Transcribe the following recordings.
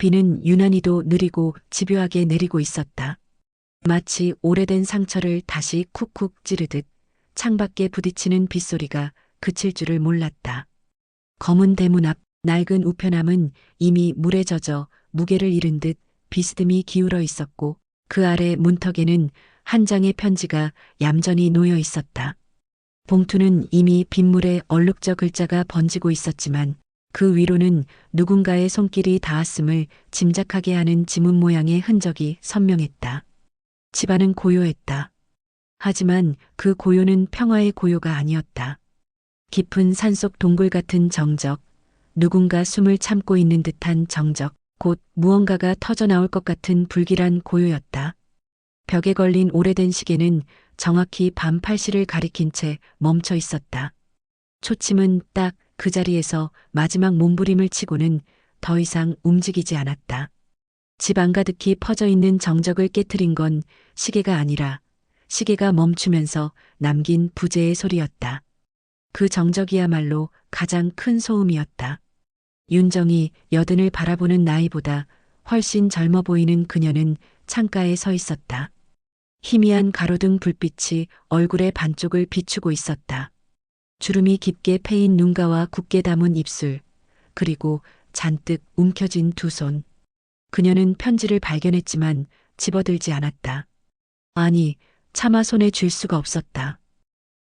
비는 유난히도 느리고 집요하게 내리고 있었다. 마치 오래된 상처를 다시 쿡쿡 찌르듯 창밖에 부딪히는 빗소리가 그칠 줄을 몰랐다. 검은 대문 앞 낡은 우편함은 이미 물에 젖어 무게를 잃은 듯 비스듬히 기울어 있었고 그 아래 문턱에는 한 장의 편지가 얌전히 놓여 있었다. 봉투는 이미 빗물에 얼룩져 글자가 번지고 있었지만 그 위로는 누군가의 손길이 닿았음을 짐작하게 하는 지문 모양의 흔적이 선명했다. 집안은 고요했다. 하지만 그 고요는 평화의 고요가 아니었다. 깊은 산속 동굴 같은 정적, 누군가 숨을 참고 있는 듯한 정적, 곧 무언가가 터져나올 것 같은 불길한 고요였다. 벽에 걸린 오래된 시계는 정확히 밤 8시를 가리킨 채 멈춰 있었다. 초침은 딱 그 자리에서 마지막 몸부림을 치고는 더 이상 움직이지 않았다. 집 안가득히 퍼져 있는 정적을 깨트린 건 시계가 아니라 시계가 멈추면서 남긴 부재의 소리였다. 그 정적이야말로 가장 큰 소음이었다. 윤정이 여든을 바라보는 나이보다 훨씬 젊어 보이는 그녀는 창가에 서 있었다. 희미한 가로등 불빛이 얼굴의 반쪽을 비추고 있었다. 주름이 깊게 패인 눈가와 굳게 담은 입술, 그리고 잔뜩 움켜쥔 두 손. 그녀는 편지를 발견했지만 집어들지 않았다. 아니, 차마 손에 쥘 수가 없었다.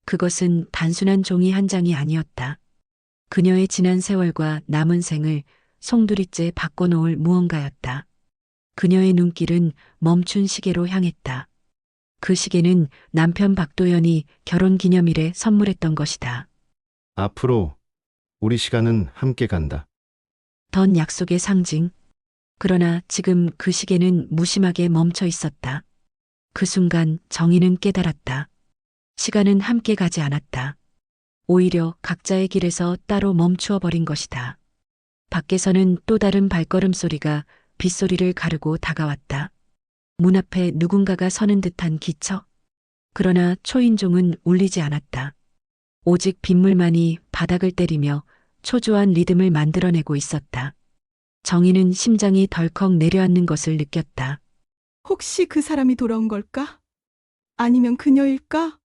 그것은 단순한 종이 한 장이 아니었다. 그녀의 지난 세월과 남은 생을 송두리째 바꿔놓을 무언가였다. 그녀의 눈길은 멈춘 시계로 향했다. 그 시계는 남편 박도연이 결혼 기념일에 선물했던 것이다. 앞으로 우리 시간은 함께 간다. 던 약속의 상징. 그러나 지금 그 시계는 무심하게 멈춰 있었다. 그 순간 정희는 깨달았다. 시간은 함께 가지 않았다. 오히려 각자의 길에서 따로 멈추어 버린 것이다. 밖에서는 또 다른 발걸음 소리가 빗소리를 가르고 다가왔다. 문 앞에 누군가가 서는 듯한 기척. 그러나 초인종은 울리지 않았다. 오직 빗물만이 바닥을 때리며 초조한 리듬을 만들어내고 있었다. 정희는 심장이 덜컥 내려앉는 것을 느꼈다. 혹시 그 사람이 돌아온 걸까? 아니면 그녀일까?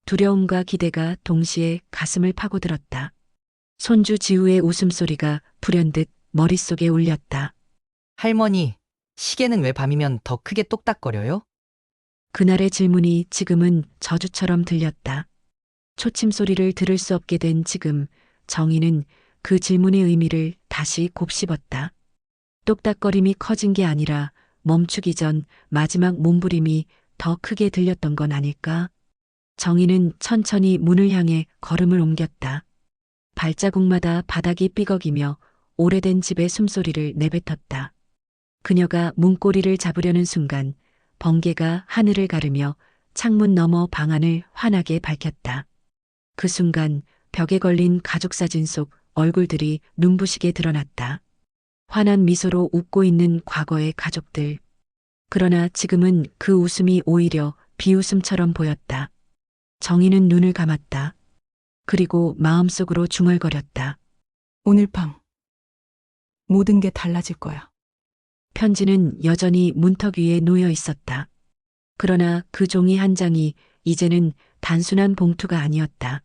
두려움과 기대가 동시에 가슴을 파고들었다. 손주 지우의 웃음소리가 불현듯 머릿속에 울렸다. 할머니, 시계는 왜 밤이면 더 크게 똑딱거려요? 그날의 질문이 지금은 저주처럼 들렸다. 초침 소리를 들을 수 없게 된 지금 정희는 그 질문의 의미를 다시 곱씹었다. 똑딱거림이 커진 게 아니라 멈추기 전 마지막 몸부림이 더 크게 들렸던 건 아닐까? 정희는 천천히 문을 향해 걸음을 옮겼다. 발자국마다 바닥이 삐걱이며 오래된 집의 숨소리를 내뱉었다. 그녀가 문고리를 잡으려는 순간 번개가 하늘을 가르며 창문 너머 방안을 환하게 밝혔다. 그 순간 벽에 걸린 가족사진 속 얼굴들이 눈부시게 드러났다. 환한 미소로 웃고 있는 과거의 가족들. 그러나 지금은 그 웃음이 오히려 비웃음처럼 보였다. 정희는 눈을 감았다. 그리고 마음속으로 중얼거렸다. 오늘 밤 모든 게 달라질 거야. 편지는 여전히 문턱 위에 놓여 있었다. 그러나 그 종이 한 장이 이제는 단순한 봉투가 아니었다.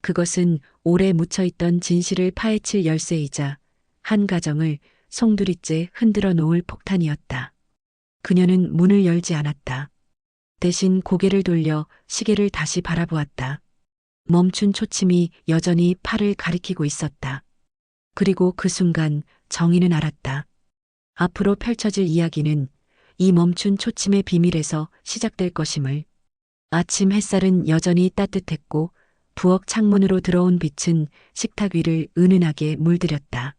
그것은 오래 묻혀있던 진실을 파헤칠 열쇠이자 한 가정을 송두리째 흔들어 놓을 폭탄이었다. 그녀는 문을 열지 않았다. 대신 고개를 돌려 시계를 다시 바라보았다. 멈춘 초침이 여전히 팔을 가리키고 있었다. 그리고 그 순간 정희는 알았다. 앞으로 펼쳐질 이야기는 이 멈춘 초침의 비밀에서 시작될 것임을. 아침 햇살은 여전히 따뜻했고 부엌 창문으로 들어온 빛은 식탁 위를 은은하게 물들였다.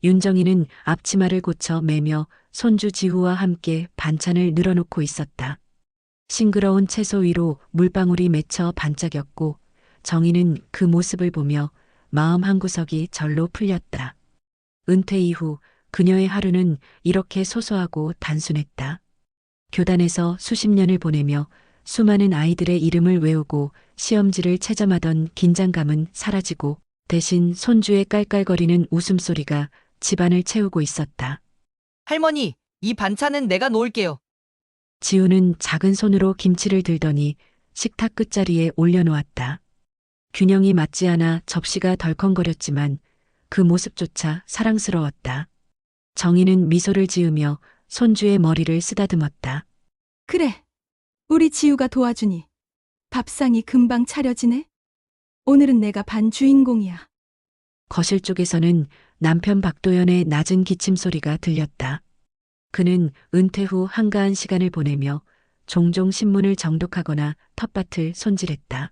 윤정이는 앞치마를 고쳐 매며 손주 지후와 함께 반찬을 늘어놓고 있었다. 싱그러운 채소 위로 물방울이 맺혀 반짝였고 정희는 그 모습을 보며 마음 한구석이 절로 풀렸다. 은퇴 이후 그녀의 하루는 이렇게 소소하고 단순했다. 교단에서 수십 년을 보내며 수많은 아이들의 이름을 외우고 시험지를 채점하던 긴장감은 사라지고 대신 손주의 깔깔거리는 웃음소리가 집안을 채우고 있었다. 할머니, 이 반찬은 내가 놓을게요. 지우는 작은 손으로 김치를 들더니 식탁 끝자리에 올려놓았다. 균형이 맞지 않아 접시가 덜컹거렸지만 그 모습조차 사랑스러웠다. 정희는 미소를 지으며 손주의 머리를 쓰다듬었다. 그래. 우리 지우가 도와주니 밥상이 금방 차려지네. 오늘은 내가 반 주인공이야. 거실 쪽에서는 남편 박도연의 낮은 기침 소리가 들렸다. 그는 은퇴 후 한가한 시간을 보내며 종종 신문을 정독하거나 텃밭을 손질했다.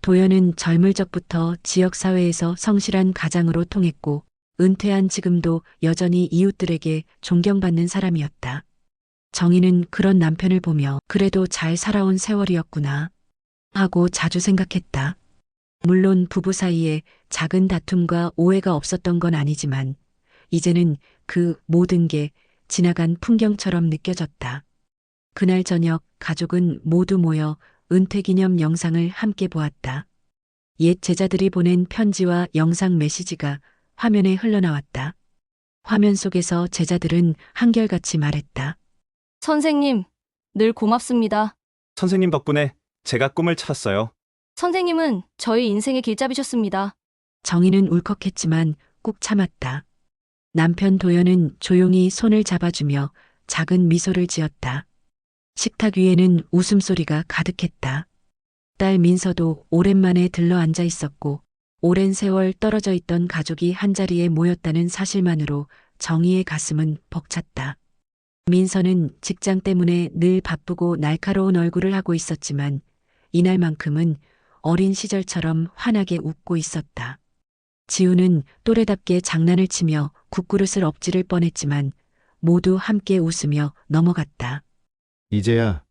도연은 젊을 적부터 지역사회에서 성실한 가장으로 통했고 은퇴한 지금도 여전히 이웃들에게 존경받는 사람이었다. 정희는 그런 남편을 보며 그래도 잘 살아온 세월이었구나 하고 자주 생각했다. 물론 부부 사이에 작은 다툼과 오해가 없었던 건 아니지만 이제는 그 모든 게 지나간 풍경처럼 느껴졌다. 그날 저녁 가족은 모두 모여 은퇴 기념 영상을 함께 보았다. 옛 제자들이 보낸 편지와 영상 메시지가 화면에 흘러나왔다. 화면 속에서 제자들은 한결같이 말했다. 선생님, 늘 고맙습니다. 선생님 덕분에 제가 꿈을 찾았어요. 선생님은 저희 인생의 길잡이셨습니다. 정희는 울컥했지만 꾹 참았다. 남편 도연은 조용히 손을 잡아주며 작은 미소를 지었다. 식탁 위에는 웃음소리가 가득했다. 딸 민서도 오랜만에 들러 앉아 있었고 오랜 세월 떨어져 있던 가족이 한자리에 모였다는 사실만으로 정희의 가슴은 벅찼다. 민서는 직장 때문에 늘 바쁘고 날카로운 얼굴을 하고 있었지만 이날만큼은 어린 시절처럼 환하게 웃고 있었다. 지우는 또래답게 장난을 치며 국그릇을 엎지를 뻔했지만 모두 함께 웃으며 넘어갔다. 이제야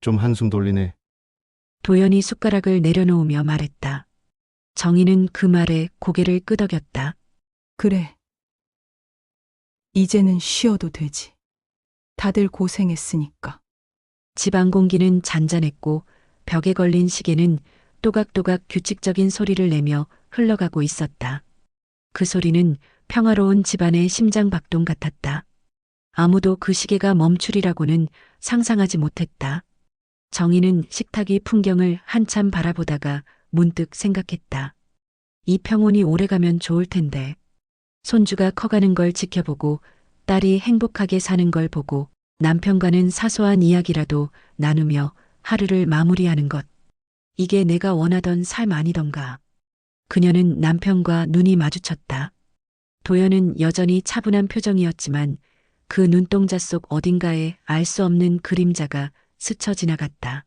좀 한숨 돌리네. 도연이 숟가락을 내려놓으며 말했다. 정희는 그 말에 고개를 끄덕였다. 그래. 이제는 쉬어도 되지. 다들 고생했으니까. 집안 공기는 잔잔했고 벽에 걸린 시계는 또각또각 규칙적인 소리를 내며 흘러가고 있었다. 그 소리는 평화로운 집안의 심장박동 같았다. 아무도 그 시계가 멈추리라고는 상상하지 못했다. 정희는 식탁 위 풍경을 한참 바라보다가 문득 생각했다. 이 평온이 오래가면 좋을 텐데. 손주가 커가는 걸 지켜보고 딸이 행복하게 사는 걸 보고 남편과는 사소한 이야기라도 나누며 하루를 마무리하는 것. 이게 내가 원하던 삶 아니던가. 그녀는 남편과 눈이 마주쳤다. 도연은 여전히 차분한 표정이었지만 그 눈동자 속 어딘가에 알 수 없는 그림자가 스쳐 지나갔다.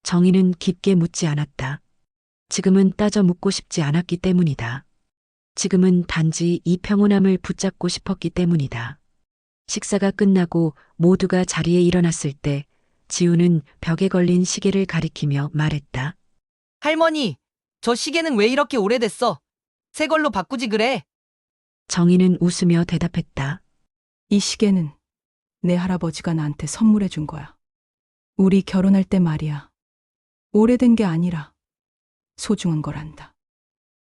정희는 깊게 묻지 않았다. 지금은 따져 묻고 싶지 않았기 때문이다. 지금은 단지 이 평온함을 붙잡고 싶었기 때문이다. 식사가 끝나고 모두가 자리에 일어났을 때 지우는 벽에 걸린 시계를 가리키며 말했다. 할머니, 저 시계는 왜 이렇게 오래됐어? 새 걸로 바꾸지 그래. 정희는 웃으며 대답했다. 이 시계는 내 할아버지가 나한테 선물해 준 거야. 우리 결혼할 때 말이야. 오래된 게 아니라 소중한 거란다.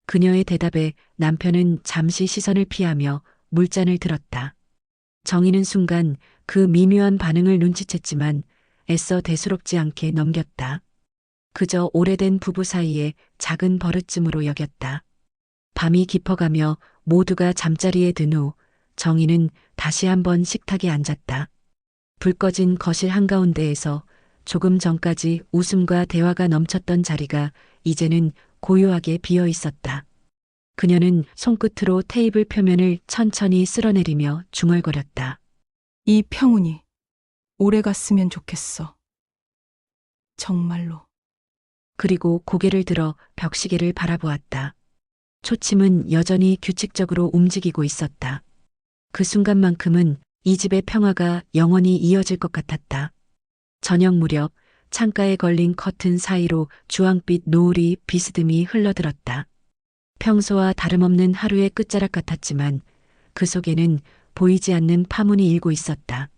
그녀의 대답에 남편은 잠시 시선을 피하며 물잔을 들었다. 정희는 순간 그 미묘한 반응을 눈치챘지만 애써 대수롭지 않게 넘겼다. 그저 오래된 부부 사이의 작은 버릇쯤으로 여겼다. 밤이 깊어가며 모두가 잠자리에 든 후 정희는 다시 한번 식탁에 앉았다. 불 꺼진 거실 한가운데에서 조금 전까지 웃음과 대화가 넘쳤던 자리가 이제는 고요하게 비어 있었다. 그녀는 손끝으로 테이블 표면을 천천히 쓸어내리며 중얼거렸다. 이 평온이 오래 갔으면 좋겠어. 정말로. 그리고 고개를 들어 벽시계를 바라보았다. 초침은 여전히 규칙적으로 움직이고 있었다. 그 순간만큼은 이 집의 평화가 영원히 이어질 것 같았다. 저녁 무렵 창가에 걸린 커튼 사이로 주황빛 노을이 비스듬히 흘러들었다. 평소와 다름없는 하루의 끝자락 같았지만 그 속에는 보이지 않는 파문이 일고 있었다.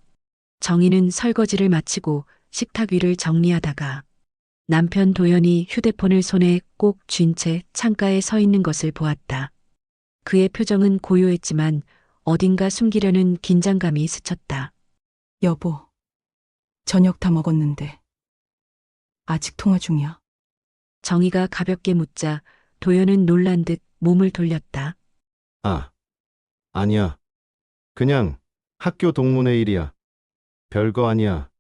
정희는 설거지를 마치고 식탁 위를 정리하다가 남편 도연이 휴대폰을 손에 꼭 쥔 채 창가에 서 있는 것을 보았다. 그의 표정은 고요했지만 어딘가 숨기려는 긴장감이 스쳤다. 여보, 저녁 다 먹었는데 아직 통화 중이야? 정희가 가볍게 묻자 도연은 놀란 듯 몸을 돌렸다. 아, 아니야. 그냥 학교 동문회 일이야. 별거 아니야.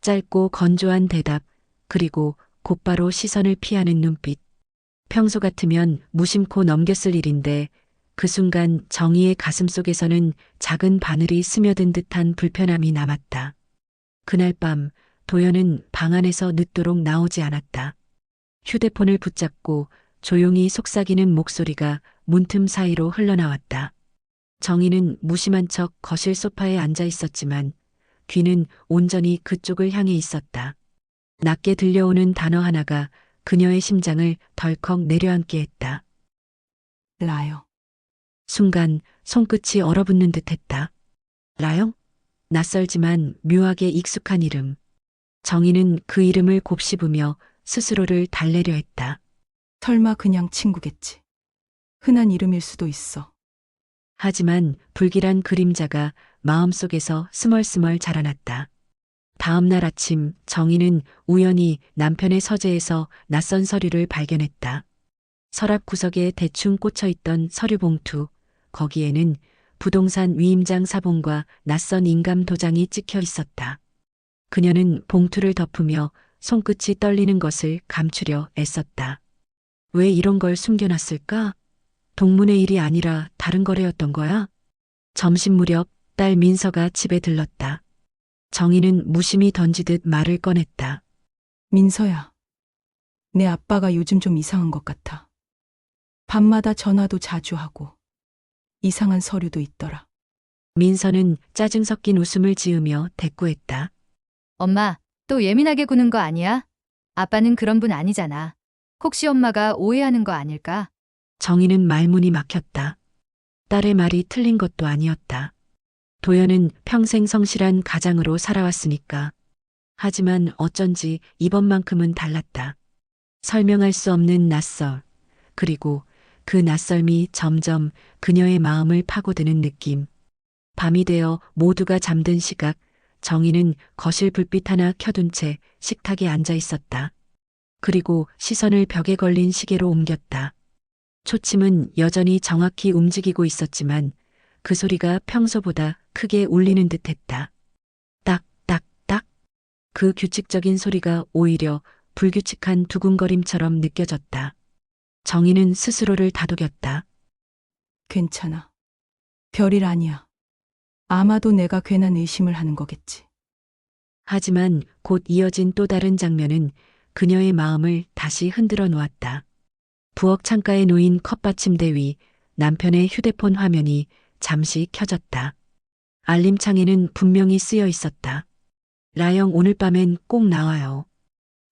짧고 건조한 대답, 그리고 곧바로 시선을 피하는 눈빛. 평소 같으면 무심코 넘겼을 일인데 그 순간 정희의 가슴 속에서는 작은 바늘이 스며든 듯한 불편함이 남았다. 그날 밤 도연은 방 안에서 늦도록 나오지 않았다. 휴대폰을 붙잡고 조용히 속삭이는 목소리가 문틈 사이로 흘러나왔다. 정희는 무심한 척 거실 소파에 앉아 있었지만 귀는 온전히 그쪽을 향해 있었다. 낮게 들려오는 단어 하나가 그녀의 심장을 덜컥 내려앉게 했다. 라영. 순간 손끝이 얼어붙는 듯했다. 라영? 낯설지만 묘하게 익숙한 이름. 정희는 그 이름을 곱씹으며 스스로를 달래려 했다. 설마 그냥 친구겠지. 흔한 이름일 수도 있어. 하지만 불길한 그림자가 마음속에서 스멀스멀 자라났다. 다음 날 아침 정희는 우연히 남편의 서재에서 낯선 서류를 발견했다. 서랍 구석에 대충 꽂혀있던 서류 봉투, 거기에는 부동산 위임장 사본과 낯선 인감 도장이 찍혀 있었다. 그녀는 봉투를 덮으며 손끝이 떨리는 것을 감추려 애썼다. 왜 이런 걸 숨겨놨을까? 동문의 일이 아니라 다른 거래였던 거야? 점심 무렵 딸 민서가 집에 들렀다. 정희는 무심히 던지듯 말을 꺼냈다. 민서야, 내 아빠가 요즘 좀 이상한 것 같아. 밤마다 전화도 자주 하고 이상한 서류도 있더라. 민서는 짜증 섞인 웃음을 지으며 대꾸했다. 엄마, 또 예민하게 구는 거 아니야? 아빠는 그런 분 아니잖아. 혹시 엄마가 오해하는 거 아닐까? 정희는 말문이 막혔다. 딸의 말이 틀린 것도 아니었다. 도연은 평생 성실한 가장으로 살아왔으니까. 하지만 어쩐지 이번만큼은 달랐다. 설명할 수 없는 낯설, 그리고 그 낯설미 점점 그녀의 마음을 파고드는 느낌. 밤이 되어 모두가 잠든 시각, 정희는 거실 불빛 하나 켜둔 채 식탁에 앉아 있었다. 그리고 시선을 벽에 걸린 시계로 옮겼다. 초침은 여전히 정확히 움직이고 있었지만 그 소리가 평소보다 크게 울리는 듯했다. 딱, 딱, 딱. 그 규칙적인 소리가 오히려 불규칙한 두근거림처럼 느껴졌다. 정희는 스스로를 다독였다. 괜찮아. 별일 아니야. 아마도 내가 괜한 의심을 하는 거겠지. 하지만 곧 이어진 또 다른 장면은 그녀의 마음을 다시 흔들어 놓았다. 부엌 창가에 놓인 컵받침대 위 남편의 휴대폰 화면이 잠시 켜졌다. 알림창에는 분명히 쓰여 있었다. 라영 오늘 밤엔 꼭 나와요.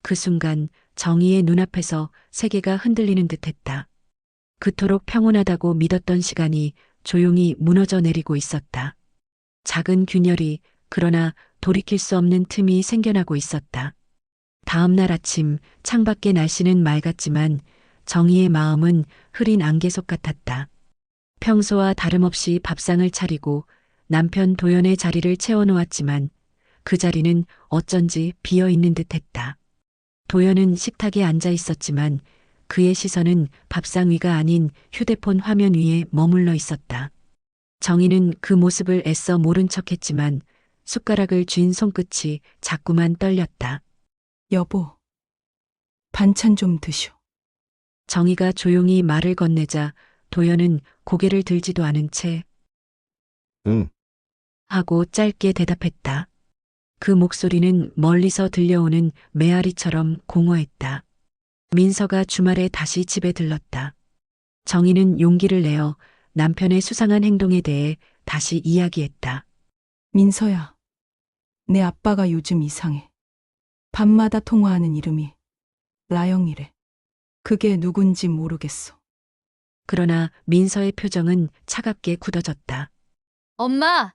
그 순간 정희의 눈앞에서 세계가 흔들리는 듯했다. 그토록 평온하다고 믿었던 시간이 조용히 무너져 내리고 있었다. 작은 균열이 그러나 돌이킬 수 없는 틈이 생겨나고 있었다. 다음 날 아침 창밖의 날씨는 맑았지만 정희의 마음은 흐린 안개 속 같았다. 평소와 다름없이 밥상을 차리고 남편 도연의 자리를 채워놓았지만 그 자리는 어쩐지 비어있는 듯했다. 도연은 식탁에 앉아 있었지만 그의 시선은 밥상 위가 아닌 휴대폰 화면 위에 머물러 있었다. 정희는 그 모습을 애써 모른 척했지만 숟가락을 쥔 손끝이 자꾸만 떨렸다. 여보, 반찬 좀 드쇼. 정희가 조용히 말을 건네자 도연은 고개를 들지도 않은 채 응, 하고 짧게 대답했다. 그 목소리는 멀리서 들려오는 메아리처럼 공허했다. 민서가 주말에 다시 집에 들렀다. 정희는 용기를 내어 남편의 수상한 행동에 대해 다시 이야기했다. 민서야, 내 아빠가 요즘 이상해. 밤마다 통화하는 이름이 라영이래. 그게 누군지 모르겠어. 그러나 민서의 표정은 차갑게 굳어졌다. 엄마,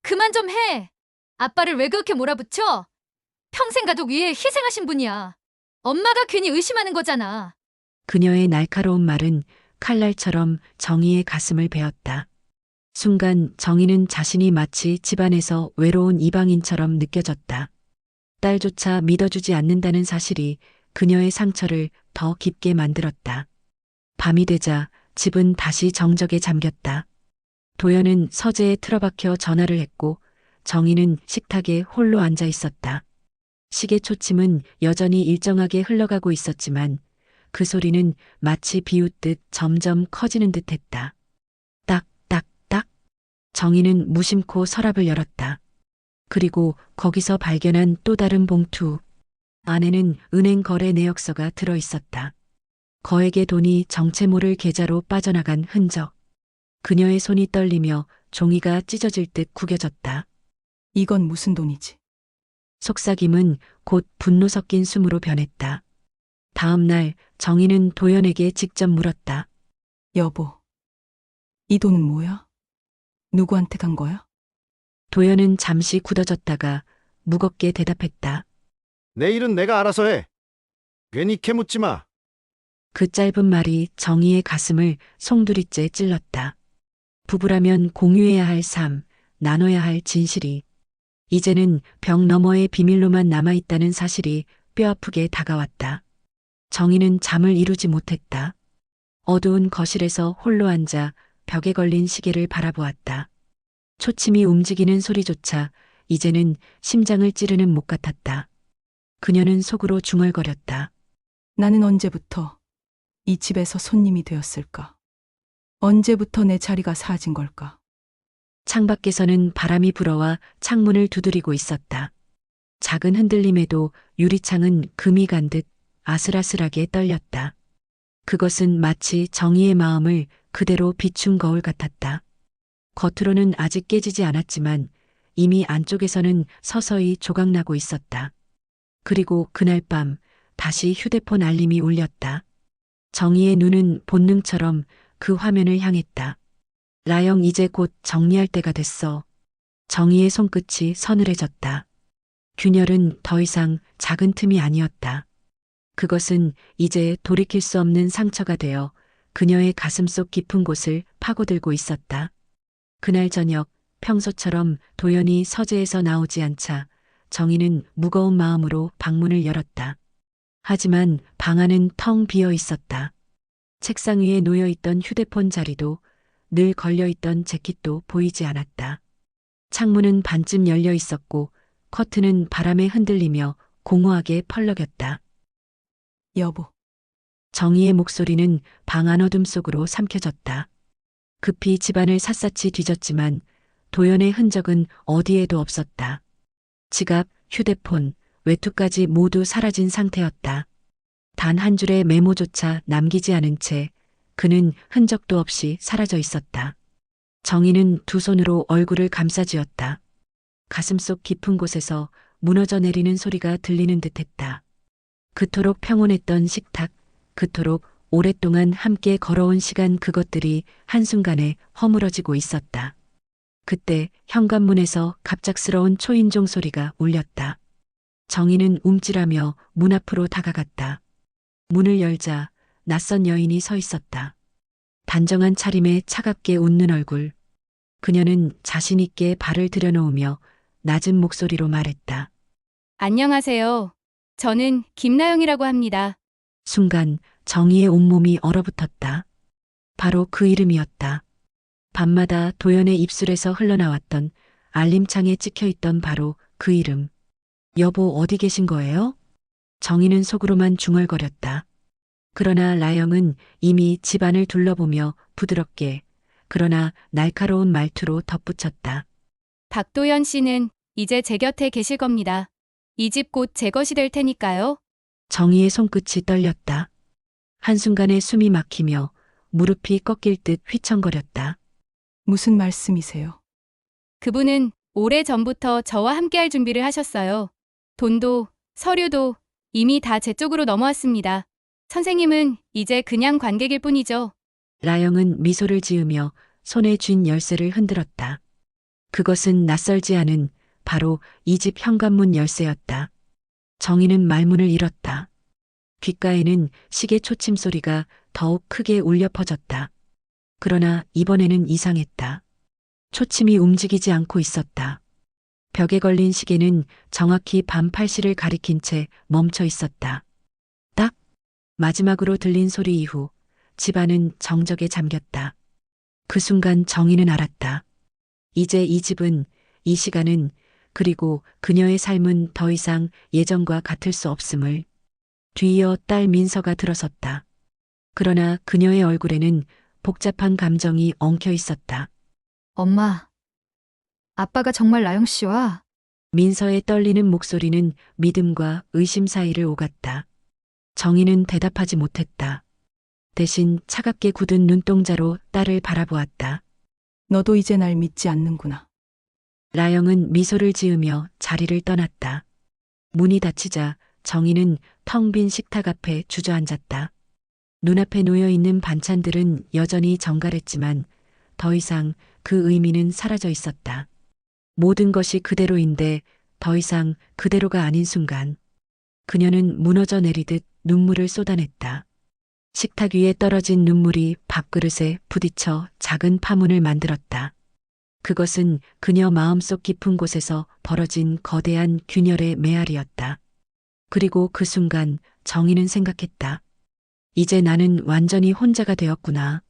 그만 좀 해. 아빠를 왜 그렇게 몰아붙여? 평생 가족 위해 희생하신 분이야. 엄마가 괜히 의심하는 거잖아. 그녀의 날카로운 말은 칼날처럼 정희의 가슴을 베었다. 순간 정희는 자신이 마치 집안에서 외로운 이방인처럼 느껴졌다. 딸조차 믿어주지 않는다는 사실이 그녀의 상처를 더 깊게 만들었다. 밤이 되자 집은 다시 정적에 잠겼다. 도연은 서재에 틀어박혀 전화를 했고 정희는 식탁에 홀로 앉아 있었다. 시계 초침은 여전히 일정하게 흘러가고 있었지만 그 소리는 마치 비웃듯 점점 커지는 듯했다. 딱, 딱, 딱. 정희는 무심코 서랍을 열었다. 그리고 거기서 발견한 또 다른 봉투. 안에는 은행 거래 내역서가 들어 있었다. 거액의 돈이 정체 모를 계좌로 빠져나간 흔적. 그녀의 손이 떨리며 종이가 찢어질 듯 구겨졌다. 이건 무슨 돈이지? 속삭임은 곧 분노 섞인 숨으로 변했다. 다음 날 정희는 도연에게 직접 물었다. 여보, 이 돈은 뭐야? 누구한테 간 거야? 도연은 잠시 굳어졌다가 무겁게 대답했다. 내 일은 내가 알아서 해. 괜히 캐묻지 마. 그 짧은 말이 정희의 가슴을 송두리째 찔렀다. 부부라면 공유해야 할 삶, 나눠야 할 진실이 이제는 벽 너머의 비밀로만 남아있다는 사실이 뼈아프게 다가왔다. 정희는 잠을 이루지 못했다. 어두운 거실에서 홀로 앉아 벽에 걸린 시계를 바라보았다. 초침이 움직이는 소리조차 이제는 심장을 찌르는 목 같았다. 그녀는 속으로 중얼거렸다. 나는 언제부터 이 집에서 손님이 되었을까? 언제부터 내 자리가 사라진 걸까? 창밖에서는 바람이 불어와 창문을 두드리고 있었다. 작은 흔들림에도 유리창은 금이 간 듯 아슬아슬하게 떨렸다. 그것은 마치 정희의 마음을 그대로 비춘 거울 같았다. 겉으로는 아직 깨지지 않았지만 이미 안쪽에서는 서서히 조각나고 있었다. 그리고 그날 밤 다시 휴대폰 알림이 울렸다. 정희의 눈은 본능처럼 그 화면을 향했다. 라영 이제 곧 정리할 때가 됐어. 정희의 손끝이 서늘해졌다. 균열은 더 이상 작은 틈이 아니었다. 그것은 이제 돌이킬 수 없는 상처가 되어 그녀의 가슴속 깊은 곳을 파고들고 있었다. 그날 저녁 평소처럼 도연이 서재에서 나오지 않자 정희는 무거운 마음으로 방문을 열었다. 하지만 방 안은 텅 비어 있었다. 책상 위에 놓여있던 휴대폰 자리도 늘 걸려있던 재킷도 보이지 않았다. 창문은 반쯤 열려 있었고 커튼은 바람에 흔들리며 공허하게 펄럭였다. 여보, 정희의 목소리는 방 안 어둠 속으로 삼켜졌다. 급히 집안을 샅샅이 뒤졌지만 도연의 흔적은 어디에도 없었다. 지갑, 휴대폰, 외투까지 모두 사라진 상태였다. 단 한 줄의 메모조차 남기지 않은 채 그는 흔적도 없이 사라져 있었다. 정희는 두 손으로 얼굴을 감싸쥐었다. 가슴속 깊은 곳에서 무너져 내리는 소리가 들리는 듯했다. 그토록 평온했던 식탁, 그토록 오랫동안 함께 걸어온 시간 그것들이 한순간에 허물어지고 있었다. 그때 현관문에서 갑작스러운 초인종 소리가 울렸다. 정희는 움찔하며 문 앞으로 다가갔다. 문을 열자 낯선 여인이 서 있었다. 단정한 차림에 차갑게 웃는 얼굴. 그녀는 자신 있게 발을 들여놓으며 낮은 목소리로 말했다. 안녕하세요. 저는 김나영이라고 합니다. 순간 정희의 온몸이 얼어붙었다. 바로 그 이름이었다. 밤마다 도연의 입술에서 흘러나왔던 알림창에 찍혀있던 바로 그 이름. 여보 어디 계신 거예요? 정희는 속으로만 중얼거렸다. 그러나 라영은 이미 집안을 둘러보며 부드럽게 그러나 날카로운 말투로 덧붙였다. 박도연 씨는 이제 제 곁에 계실 겁니다. 이 집 곧 제 것이 될 테니까요. 정희의 손끝이 떨렸다. 한순간에 숨이 막히며 무릎이 꺾일 듯 휘청거렸다. 무슨 말씀이세요? 그분은 오래전부터 저와 함께할 준비를 하셨어요. 돈도 서류도 이미 다 제 쪽으로 넘어왔습니다. 선생님은 이제 그냥 관객일 뿐이죠. 라영은 미소를 지으며 손에 쥔 열쇠를 흔들었다. 그것은 낯설지 않은 바로 이 집 현관문 열쇠였다. 정희는 말문을 잃었다. 귓가에는 시계 초침 소리가 더욱 크게 울려 퍼졌다. 그러나 이번에는 이상했다. 초침이 움직이지 않고 있었다. 벽에 걸린 시계는 정확히 밤 8시를 가리킨 채 멈춰 있었다. 딱! 마지막으로 들린 소리 이후 집안은 정적에 잠겼다. 그 순간 정희는 알았다. 이제 이 집은, 이 시간은, 그리고 그녀의 삶은 더 이상 예전과 같을 수 없음을. 뒤이어 딸 민서가 들어섰다. 그러나 그녀의 얼굴에는 복잡한 감정이 엉켜 있었다. 엄마, 아빠가 정말 나영 씨와 민서의 떨리는 목소리는 믿음과 의심 사이를 오갔다. 정희는 대답하지 못했다. 대신 차갑게 굳은 눈동자로 딸을 바라보았다. 너도 이제 날 믿지 않는구나. 라영은 미소를 지으며 자리를 떠났다. 문이 닫히자 정희는 텅 빈 식탁 앞에 주저앉았다. 눈앞에 놓여 있는 반찬들은 여전히 정갈했지만 더 이상 그 의미는 사라져 있었다. 모든 것이 그대로인데 더 이상 그대로가 아닌 순간 그녀는 무너져 내리듯 눈물을 쏟아냈다. 식탁 위에 떨어진 눈물이 밥그릇에 부딪혀 작은 파문을 만들었다. 그것은 그녀 마음속 깊은 곳에서 벌어진 거대한 균열의 메아리였다. 그리고 그 순간 정희는 생각했다. 이제 나는 완전히 혼자가 되었구나.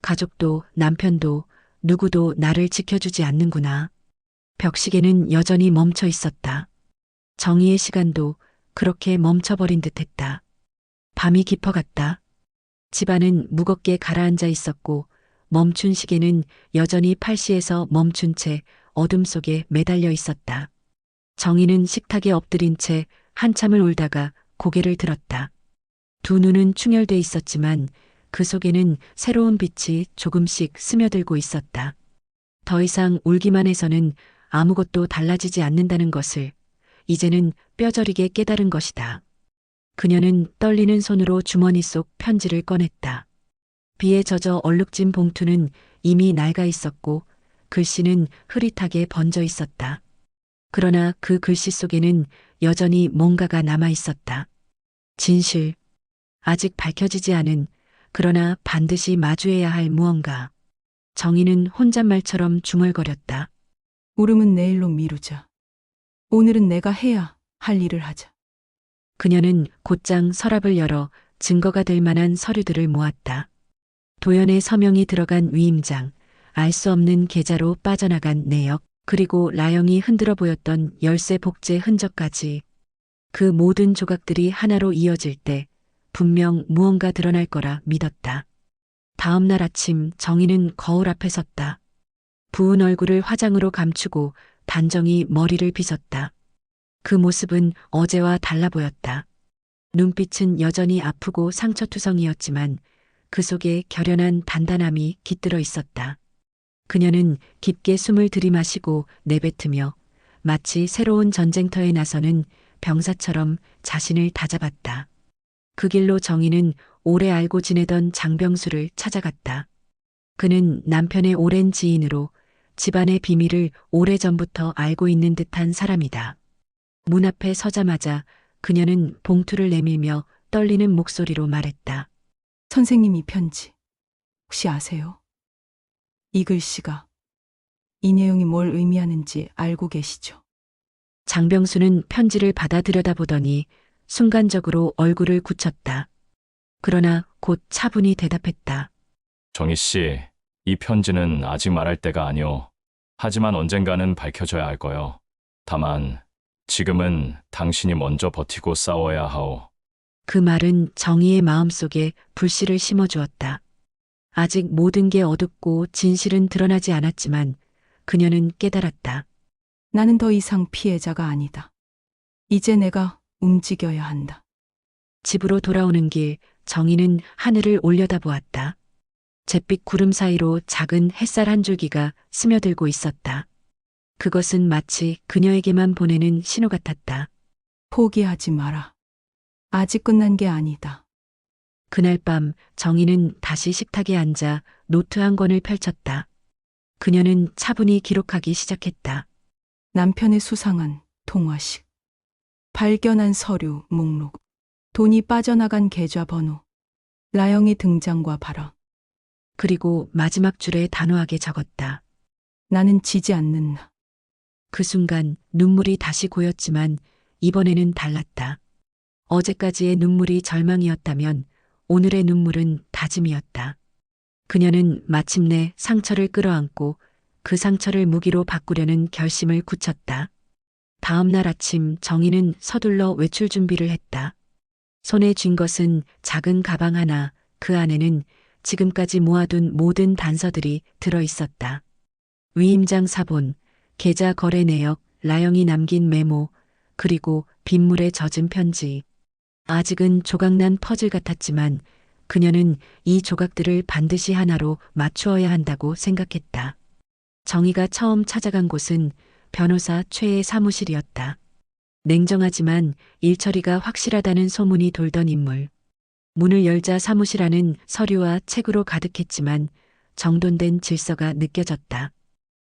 가족도 남편도 누구도 나를 지켜주지 않는구나. 벽시계는 여전히 멈춰 있었다. 정희의 시간도 그렇게 멈춰버린 듯했다. 밤이 깊어갔다. 집안은 무겁게 가라앉아 있었고 멈춘 시계는 여전히 8시에서 멈춘 채 어둠 속에 매달려 있었다. 정희는 식탁에 엎드린 채 한참을 울다가 고개를 들었다. 두 눈은 충혈돼 있었지만 그 속에는 새로운 빛이 조금씩 스며들고 있었다. 더 이상 울기만 해서는 아무것도 달라지지 않는다는 것을 이제는 뼈저리게 깨달은 것이다. 그녀는 떨리는 손으로 주머니 속 편지를 꺼냈다. 비에 젖어 얼룩진 봉투는 이미 낡아 있었고 글씨는 흐릿하게 번져 있었다. 그러나 그 글씨 속에는 여전히 뭔가가 남아 있었다. 진실, 아직 밝혀지지 않은, 그러나 반드시 마주해야 할 무언가. 정희는 혼잣말처럼 중얼거렸다. 울음은 내일로 미루자. 오늘은 내가 해야 할 일을 하자. 그녀는 곧장 서랍을 열어 증거가 될 만한 서류들을 모았다. 도연의 서명이 들어간 위임장, 알 수 없는 계좌로 빠져나간 내역, 그리고 라영이 흔들어 보였던 열쇠 복제 흔적까지. 그 모든 조각들이 하나로 이어질 때 분명 무언가 드러날 거라 믿었다. 다음 날 아침 정희는 거울 앞에 섰다. 부은 얼굴을 화장으로 감추고 단정히 머리를 빗었다. 그 모습은 어제와 달라 보였다. 눈빛은 여전히 아프고 상처투성이었지만 그 속에 결연한 단단함이 깃들어 있었다. 그녀는 깊게 숨을 들이마시고 내뱉으며 마치 새로운 전쟁터에 나서는 병사처럼 자신을 다잡았다. 그 길로 정희는 오래 알고 지내던 장병수를 찾아갔다. 그는 남편의 오랜 지인으로 집안의 비밀을 오래전부터 알고 있는 듯한 사람이다. 문 앞에 서자마자 그녀는 봉투를 내밀며 떨리는 목소리로 말했다. 선생님, 이 편지 혹시 아세요? 이 글씨가, 이 내용이 뭘 의미하는지 알고 계시죠? 장병수는 편지를 받아 들여다보더니 순간적으로 얼굴을 굳혔다. 그러나 곧 차분히 대답했다. 정희 씨, 이 편지는 아직 말할 때가 아니오. 하지만 언젠가는 밝혀져야 할 거요. 다만 지금은 당신이 먼저 버티고 싸워야 하오. 그 말은 정희의 마음속에 불씨를 심어주었다. 아직 모든 게 어둡고 진실은 드러나지 않았지만 그녀는 깨달았다. 나는 더 이상 피해자가 아니다. 이제 내가 움직여야 한다. 집으로 돌아오는 길 정희는 하늘을 올려다보았다. 잿빛 구름 사이로 작은 햇살 한 줄기가 스며들고 있었다. 그것은 마치 그녀에게만 보내는 신호 같았다. 포기하지 마라. 아직 끝난 게 아니다. 그날 밤 정희는 다시 식탁에 앉아 노트 한 권을 펼쳤다. 그녀는 차분히 기록하기 시작했다. 남편의 수상한 통화식, 발견한 서류 목록, 돈이 빠져나간 계좌번호, 라영의 등장과 발언. 그리고 마지막 줄에 단호하게 적었다. 나는 지지 않는다. 그 순간 눈물이 다시 고였지만 이번에는 달랐다. 어제까지의 눈물이 절망이었다면 오늘의 눈물은 다짐이었다. 그녀는 마침내 상처를 끌어안고 그 상처를 무기로 바꾸려는 결심을 굳혔다. 다음 날 아침 정희는 서둘러 외출 준비를 했다. 손에 쥔 것은 작은 가방 하나, 그 안에는 지금까지 모아둔 모든 단서들이 들어 있었다. 위임장 사본, 계좌 거래 내역, 라영이 남긴 메모, 그리고 빗물에 젖은 편지. 아직은 조각난 퍼즐 같았지만 그녀는 이 조각들을 반드시 하나로 맞추어야 한다고 생각했다. 정희가 처음 찾아간 곳은 변호사 최의 사무실이었다. 냉정하지만 일처리가 확실하다는 소문이 돌던 인물. 문을 열자 사무실 안은 서류와 책으로 가득했지만 정돈된 질서가 느껴졌다.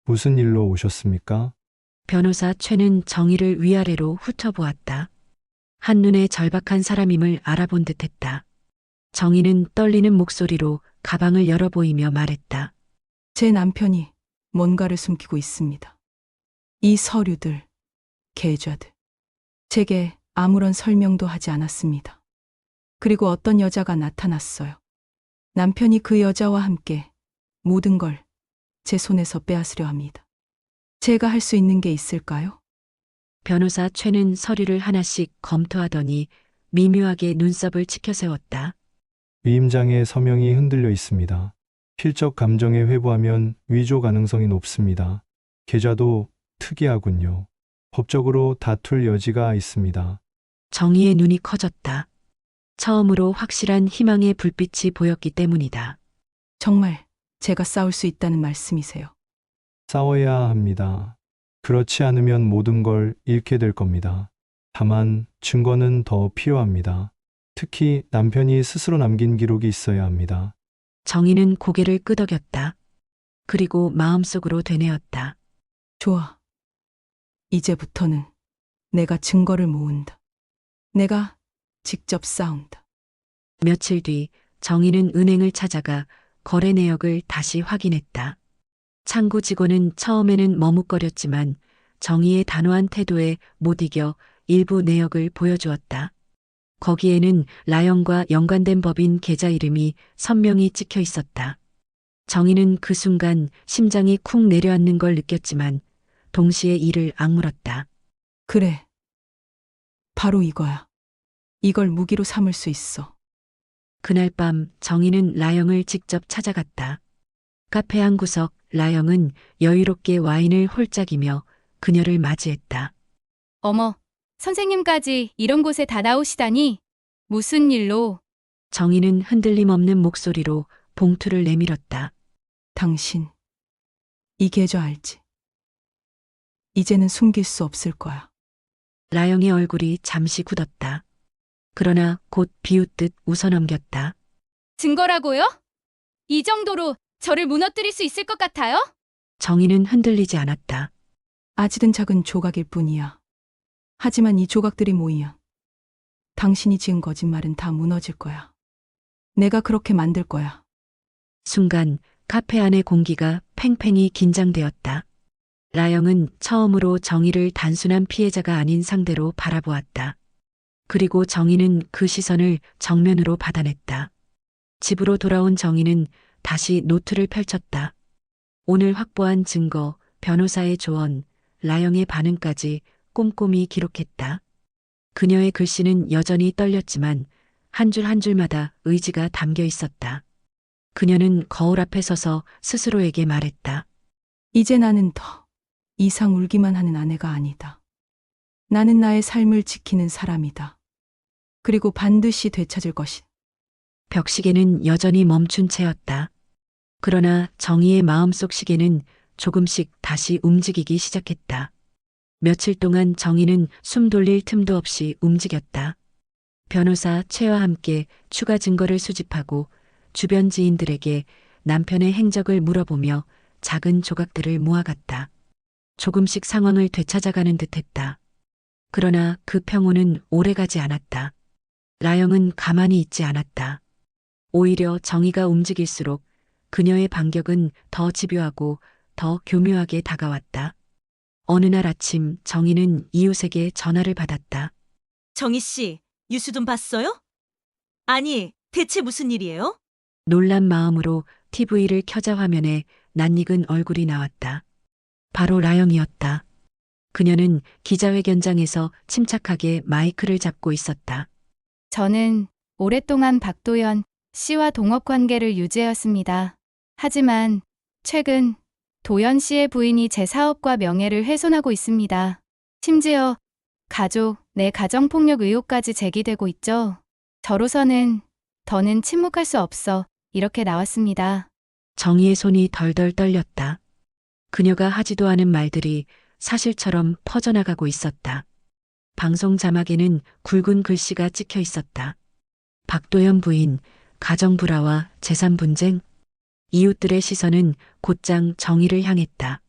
무슨 일로 오셨습니까? 변호사 최는 정희를 위아래로 훑어보았다. 한눈에 절박한 사람임을 알아본 듯했다. 정희는 떨리는 목소리로 가방을 열어 보이며 말했다. 제 남편이 뭔가를 숨기고 있습니다. 이 서류들, 계좌들. 제게 아무런 설명도 하지 않았습니다. 그리고 어떤 여자가 나타났어요. 남편이 그 여자와 함께 모든 걸 제 손에서 빼앗으려 합니다. 제가 할 수 있는 게 있을까요? 변호사 최는 서류를 하나씩 검토하더니 미묘하게 눈썹을 치켜세웠다. 위임장의 서명이 흔들려 있습니다. 필적 감정에 회부하면 위조 가능성이 높습니다. 계좌도 특이하군요. 법적으로 다툴 여지가 있습니다. 정희의 눈이 커졌다. 처음으로 확실한 희망의 불빛이 보였기 때문이다. 정말 제가 싸울 수 있다는 말씀이세요. 싸워야 합니다. 그렇지 않으면 모든 걸 잃게 될 겁니다. 다만 증거는 더 필요합니다. 특히 남편이 스스로 남긴 기록이 있어야 합니다. 정희는 고개를 끄덕였다. 그리고 마음속으로 되뇌었다. 좋아. 이제부터는 내가 증거를 모은다. 내가 직접 싸운다. 며칠 뒤 정희는 은행을 찾아가 거래 내역을 다시 확인했다. 창구 직원은 처음에는 머뭇거렸지만 정희의 단호한 태도에 못 이겨 일부 내역을 보여주었다. 거기에는 라영과 연관된 법인 계좌 이름이 선명히 찍혀 있었다. 정희는 그 순간 심장이 쿵 내려앉는 걸 느꼈지만 동시에 이를 악물었다. 그래. 바로 이거야. 이걸 무기로 삼을 수 있어. 그날 밤 정희는 라영을 직접 찾아갔다. 카페 한 구석 라영은 여유롭게 와인을 홀짝이며 그녀를 맞이했다. 어머, 선생님까지 이런 곳에 다 나오시다니. 무슨 일로? 정희는 흔들림 없는 목소리로 봉투를 내밀었다. 당신, 이 계좌 알지? 이제는 숨길 수 없을 거야. 라영의 얼굴이 잠시 굳었다. 그러나 곧 비웃듯 웃어넘겼다. 증거라고요? 이 정도로 저를 무너뜨릴 수 있을 것 같아요? 정희는 흔들리지 않았다. 아직은 작은 조각일 뿐이야. 하지만 이 조각들이 모이면 당신이 지은 거짓말은 다 무너질 거야. 내가 그렇게 만들 거야. 순간 카페 안의 공기가 팽팽히 긴장되었다. 라영은 처음으로 정희를 단순한 피해자가 아닌 상대로 바라보았다. 그리고 정희는 그 시선을 정면으로 받아냈다. 집으로 돌아온 정희는 다시 노트를 펼쳤다. 오늘 확보한 증거, 변호사의 조언, 라영의 반응까지 꼼꼼히 기록했다. 그녀의 글씨는 여전히 떨렸지만 한 줄 한 줄마다 의지가 담겨 있었다. 그녀는 거울 앞에 서서 스스로에게 말했다. 이제 나는 더 이상 울기만 하는 아내가 아니다. 나는 나의 삶을 지키는 사람이다. 그리고 반드시 되찾을 것이. 벽시계는 여전히 멈춘 채였다. 그러나 정희의 마음속 시계는 조금씩 다시 움직이기 시작했다. 며칠 동안 정희는 숨 돌릴 틈도 없이 움직였다. 변호사 최와 함께 추가 증거를 수집하고 주변 지인들에게 남편의 행적을 물어보며 작은 조각들을 모아갔다. 조금씩 상황을 되찾아가는 듯했다. 그러나 그 평온은 오래가지 않았다. 라영은 가만히 있지 않았다. 오히려 정희가 움직일수록 그녀의 반격은 더 집요하고 더 교묘하게 다가왔다. 어느 날 아침 정희는 이웃에게 전화를 받았다. 정희 씨, 뉴스 좀 봤어요? 아니, 대체 무슨 일이에요? 놀란 마음으로 TV를 켜자 화면에 낯익은 얼굴이 나왔다. 바로 라영이었다. 그녀는 기자회견장에서 침착하게 마이크를 잡고 있었다. 저는 오랫동안 박도연 씨와 동업 관계를 유지해왔습니다. 하지만 최근 도연 씨의 부인이 제 사업과 명예를 훼손하고 있습니다. 심지어 가족 내 가정폭력 의혹까지 제기되고 있죠. 저로서는 더는 침묵할 수 없어 이렇게 나왔습니다. 정희의 손이 덜덜 떨렸다. 그녀가 하지도 않은 말들이 사실처럼 퍼져나가고 있었다. 방송 자막에는 굵은 글씨가 찍혀 있었다. 박도연 부인, 가정 불화와 재산 분쟁. 이웃들의 시선은 곧장 정희를 향했다.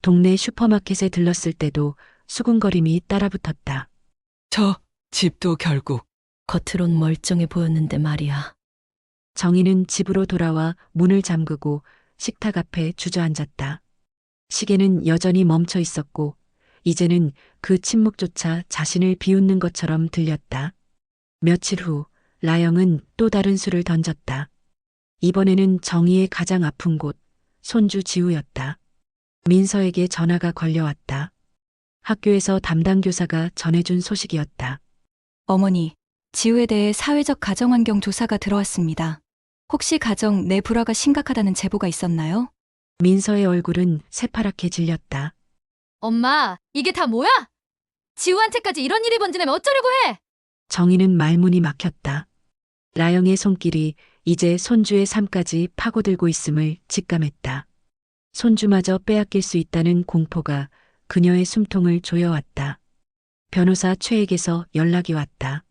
동네 슈퍼마켓에 들렀을 때도 수군거림이 따라붙었다. 저 집도 결국 겉으론 멀쩡해 보였는데 말이야. 정희는 집으로 돌아와 문을 잠그고 식탁 앞에 주저앉았다. 시계는 여전히 멈춰 있었고 이제는 그 침묵조차 자신을 비웃는 것처럼 들렸다. 며칠 후 라영은 또 다른 수를 던졌다. 이번에는 정희의 가장 아픈 곳, 손주 지우였다. 민서에게 전화가 걸려왔다. 학교에서 담당 교사가 전해준 소식이었다. 어머니, 지우에 대해 사회적 가정환경 조사가 들어왔습니다. 혹시 가정 내 불화가 심각하다는 제보가 있었나요? 민서의 얼굴은 새파랗게 질렸다. 엄마, 이게 다 뭐야? 지우한테까지 이런 일이 번지면 어쩌려고 해? 정희는 말문이 막혔다. 라영의 손길이 이제 손주의 삶까지 파고들고 있음을 직감했다. 손주마저 빼앗길 수 있다는 공포가 그녀의 숨통을 조여왔다. 변호사 최에게서 연락이 왔다.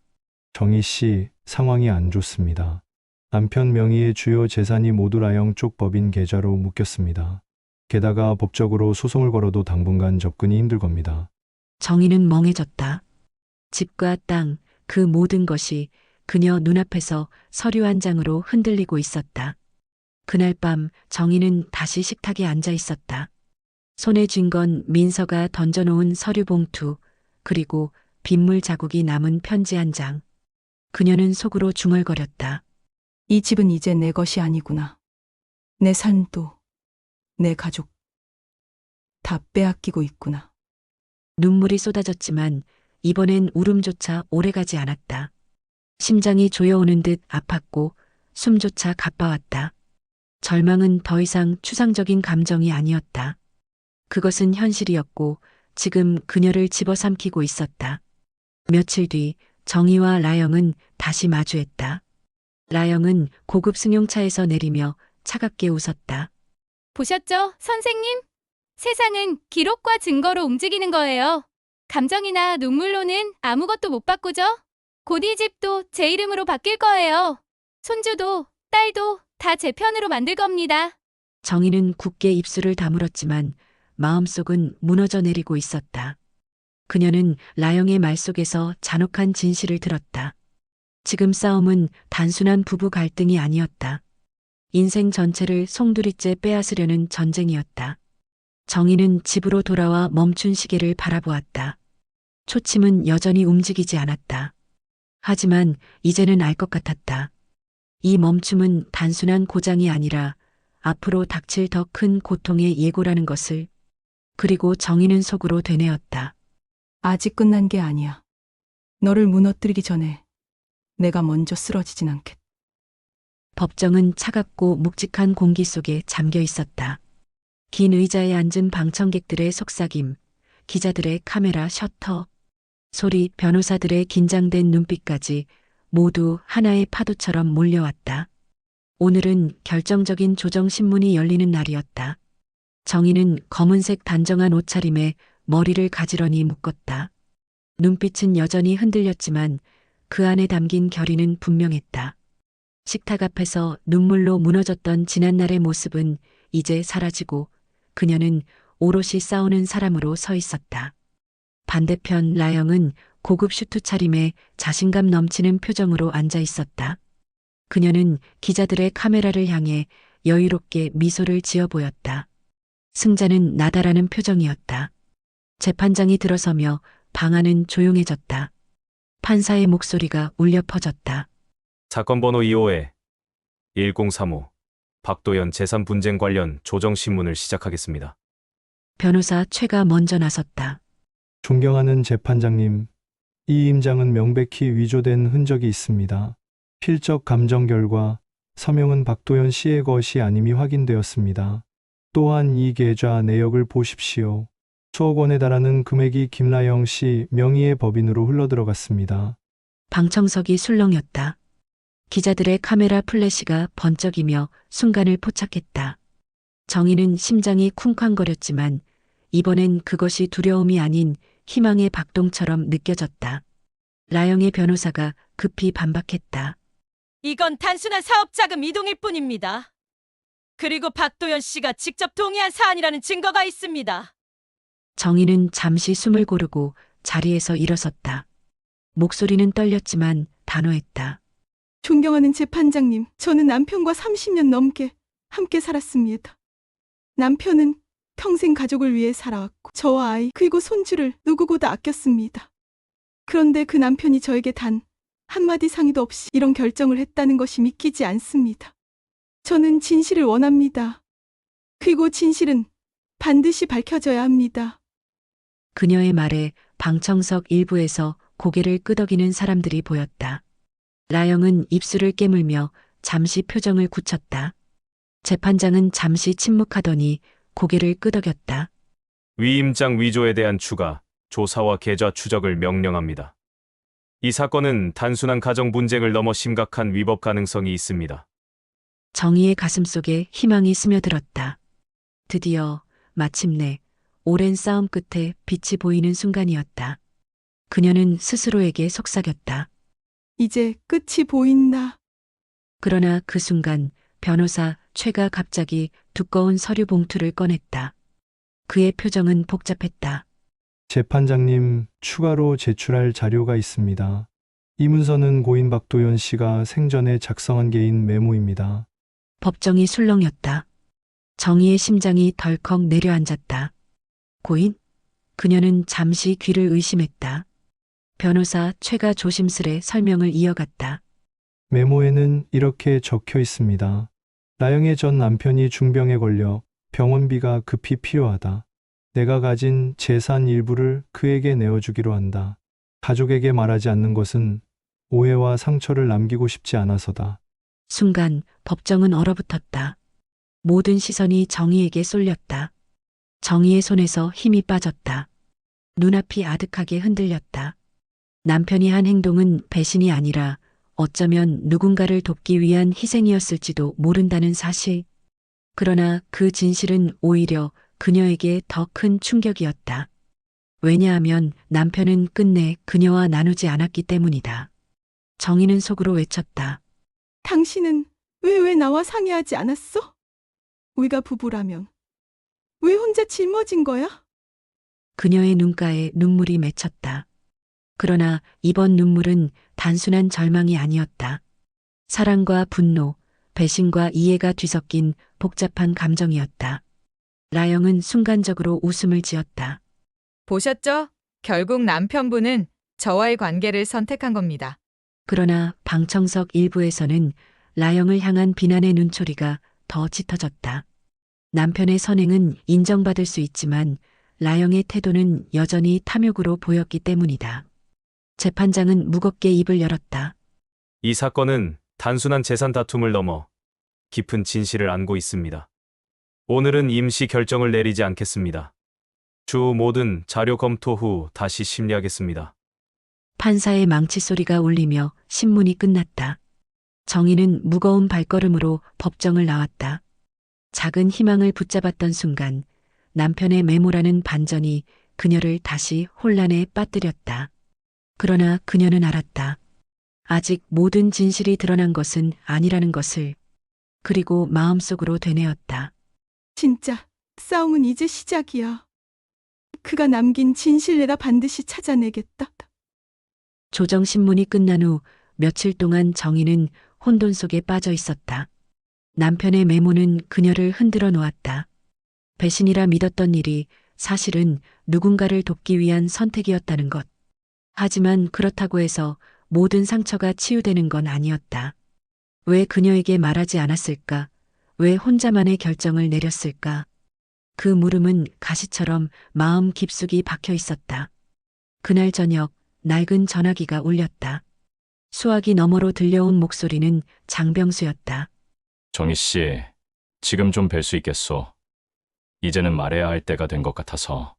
정희 씨, 상황이 안 좋습니다. 남편 명의의 주요 재산이 모두 라영 쪽 법인 계좌로 묶였습니다. 게다가 법적으로 소송을 걸어도 당분간 접근이 힘들 겁니다. 정희는 멍해졌다. 집과 땅, 그 모든 것이 그녀 눈앞에서 서류 한 장으로 흔들리고 있었다. 그날 밤 정희는 다시 식탁에 앉아 있었다. 손에 쥔 건 민서가 던져놓은 서류 봉투, 그리고 빗물 자국이 남은 편지 한 장. 그녀는 속으로 중얼거렸다. 이 집은 이제 내 것이 아니구나. 내 삶도, 내 가족, 다 빼앗기고 있구나. 눈물이 쏟아졌지만 이번엔 울음조차 오래가지 않았다. 심장이 조여오는 듯 아팠고 숨조차 가빠왔다. 절망은 더 이상 추상적인 감정이 아니었다. 그것은 현실이었고 지금 그녀를 집어삼키고 있었다. 며칠 뒤 정희와 라영은 다시 마주했다. 라영은 고급 승용차에서 내리며 차갑게 웃었다. 보셨죠, 선생님? 세상은 기록과 증거로 움직이는 거예요. 감정이나 눈물로는 아무것도 못 바꾸죠? 곧 이 집도 제 이름으로 바뀔 거예요. 손주도 딸도 다 제 편으로 만들 겁니다. 정희는 굳게 입술을 다물었지만 마음속은 무너져 내리고 있었다. 그녀는 라영의 말 속에서 잔혹한 진실을 들었다. 지금 싸움은 단순한 부부 갈등이 아니었다. 인생 전체를 송두리째 빼앗으려는 전쟁이었다. 정희는 집으로 돌아와 멈춘 시계를 바라보았다. 초침은 여전히 움직이지 않았다. 하지만 이제는 알 것 같았다. 이 멈춤은 단순한 고장이 아니라 앞으로 닥칠 더 큰 고통의 예고라는 것을. 그리고 정희는 속으로 되뇌었다. 아직 끝난 게 아니야. 너를 무너뜨리기 전에 내가 먼저 쓰러지진 않겠다. 법정은 차갑고 묵직한 공기 속에 잠겨 있었다. 긴 의자에 앉은 방청객들의 속삭임, 기자들의 카메라 셔터, 소리, 변호사들의 긴장된 눈빛까지 모두 하나의 파도처럼 몰려왔다. 오늘은 결정적인 조정신문이 열리는 날이었다. 정희는 검은색 단정한 옷차림에 머리를 가지런히 묶었다. 눈빛은 여전히 흔들렸지만 그 안에 담긴 결의는 분명했다. 식탁 앞에서 눈물로 무너졌던 지난날의 모습은 이제 사라지고 그녀는 오롯이 싸우는 사람으로 서 있었다. 반대편 라영은 고급 슈트 차림에 자신감 넘치는 표정으로 앉아 있었다. 그녀는 기자들의 카메라를 향해 여유롭게 미소를 지어 보였다. 승자는 나다라는 표정이었다. 재판장이 들어서며 방 안은 조용해졌다. 판사의 목소리가 울려 퍼졌다. 사건 번호 2호에 1035 박도연 재산 분쟁 관련 조정 신문을 시작하겠습니다. 변호사 최가 먼저 나섰다. 존경하는 재판장님, 이 임장은 명백히 위조된 흔적이 있습니다. 필적 감정 결과 서명은 박도연 씨의 것이 아님이 확인되었습니다. 또한 이 계좌 내역을 보십시오. 수억 원에 달하는 금액이 김라영 씨 명의의 법인으로 흘러들어갔습니다. 방청석이 술렁였다. 기자들의 카메라 플래시가 번쩍이며 순간을 포착했다. 정희는 심장이 쿵쾅거렸지만 이번엔 그것이 두려움이 아닌 희망의 박동처럼 느껴졌다. 라영의 변호사가 급히 반박했다. 이건 단순한 사업자금 이동일 뿐입니다. 그리고 박도연 씨가 직접 동의한 사안이라는 증거가 있습니다. 정희는 잠시 숨을 고르고 자리에서 일어섰다. 목소리는 떨렸지만 단호했다. 존경하는 재판장님, 저는 남편과 30년 넘게 함께 살았습니다. 남편은 평생 가족을 위해 살아왔고 저와 아이 그리고 손주를 누구보다 아꼈습니다. 그런데 그 남편이 저에게 단 한마디 상의도 없이 이런 결정을 했다는 것이 믿기지 않습니다. 저는 진실을 원합니다. 그리고 진실은 반드시 밝혀져야 합니다. 그녀의 말에 방청석 일부에서 고개를 끄덕이는 사람들이 보였다. 라영은 입술을 깨물며 잠시 표정을 굳혔다. 재판장은 잠시 침묵하더니 고개를 끄덕였다. 위 임장 위조에 대한 추가, 조사와 계좌 추적을 명령합니다. 이 사건은 단순한 가정 분쟁을 넘어 심각한 위법 가능성이 있습니다. 정희의 가슴속에 희망이 스며들었다. 드디어 마침내 오랜 싸움 끝에 빛이 보이는 순간이었다. 그녀는 스스로에게 속삭였다. 이제 끝이 보인다. 그러나 그 순간 변호사 최가 갑자기 두꺼운 서류 봉투를 꺼냈다. 그의 표정은 복잡했다. 재판장님, 추가로 제출할 자료가 있습니다. 이 문서는 고인 박도연 씨가 생전에 작성한 개인 메모입니다. 법정이 술렁였다. 정희의 심장이 덜컥 내려앉았다. 고인? 그녀는 잠시 귀를 의심했다. 변호사 최가 조심스레 설명을 이어갔다. 메모에는 이렇게 적혀 있습니다. 라영의 전 남편이 중병에 걸려 병원비가 급히 필요하다. 내가 가진 재산 일부를 그에게 내어주기로 한다. 가족에게 말하지 않는 것은 오해와 상처를 남기고 싶지 않아서다. 순간 법정은 얼어붙었다. 모든 시선이 정희에게 쏠렸다. 정희의 손에서 힘이 빠졌다. 눈앞이 아득하게 흔들렸다. 남편이 한 행동은 배신이 아니라 어쩌면 누군가를 돕기 위한 희생이었을지도 모른다는 사실. 그러나 그 진실은 오히려 그녀에게 더 큰 충격이었다. 왜냐하면 남편은 끝내 그녀와 나누지 않았기 때문이다. 정희는 속으로 외쳤다. 당신은 왜 나와 상의하지 않았어? 우리가 부부라면 왜 혼자 짊어진 거야? 그녀의 눈가에 눈물이 맺혔다. 그러나 이번 눈물은 단순한 절망이 아니었다. 사랑과 분노, 배신과 이해가 뒤섞인 복잡한 감정이었다. 라영은 순간적으로 웃음을 지었다. 보셨죠? 결국 남편분은 저와의 관계를 선택한 겁니다. 그러나 방청석 일부에서는 라영을 향한 비난의 눈초리가 더 짙어졌다. 남편의 선행은 인정받을 수 있지만 라영의 태도는 여전히 탐욕으로 보였기 때문이다. 재판장은 무겁게 입을 열었다. 이 사건은 단순한 재산 다툼을 넘어 깊은 진실을 안고 있습니다. 오늘은 임시 결정을 내리지 않겠습니다. 주 모든 자료 검토 후 다시 심리하겠습니다. 판사의 망치 소리가 울리며 신문이 끝났다. 정희는 무거운 발걸음으로 법정을 나왔다. 작은 희망을 붙잡았던 순간 남편의 메모라는 반전이 그녀를 다시 혼란에 빠뜨렸다. 그러나 그녀는 알았다. 아직 모든 진실이 드러난 것은 아니라는 것을. 그리고 마음속으로 되뇌었다. 진짜 싸움은 이제 시작이야. 그가 남긴 진실 내가 반드시 찾아내겠다. 조정신문이 끝난 후 며칠 동안 정희는 혼돈 속에 빠져 있었다. 남편의 메모는 그녀를 흔들어 놓았다. 배신이라 믿었던 일이 사실은 누군가를 돕기 위한 선택이었다는 것. 하지만 그렇다고 해서 모든 상처가 치유되는 건 아니었다. 왜 그녀에게 말하지 않았을까? 왜 혼자만의 결정을 내렸을까? 그 물음은 가시처럼 마음 깊숙이 박혀 있었다. 그날 저녁 낡은 전화기가 울렸다. 수화기 너머로 들려온 목소리는 장병수였다. 정희 씨, 지금 좀 뵐 수 있겠소? 이제는 말해야 할 때가 된 것 같아서.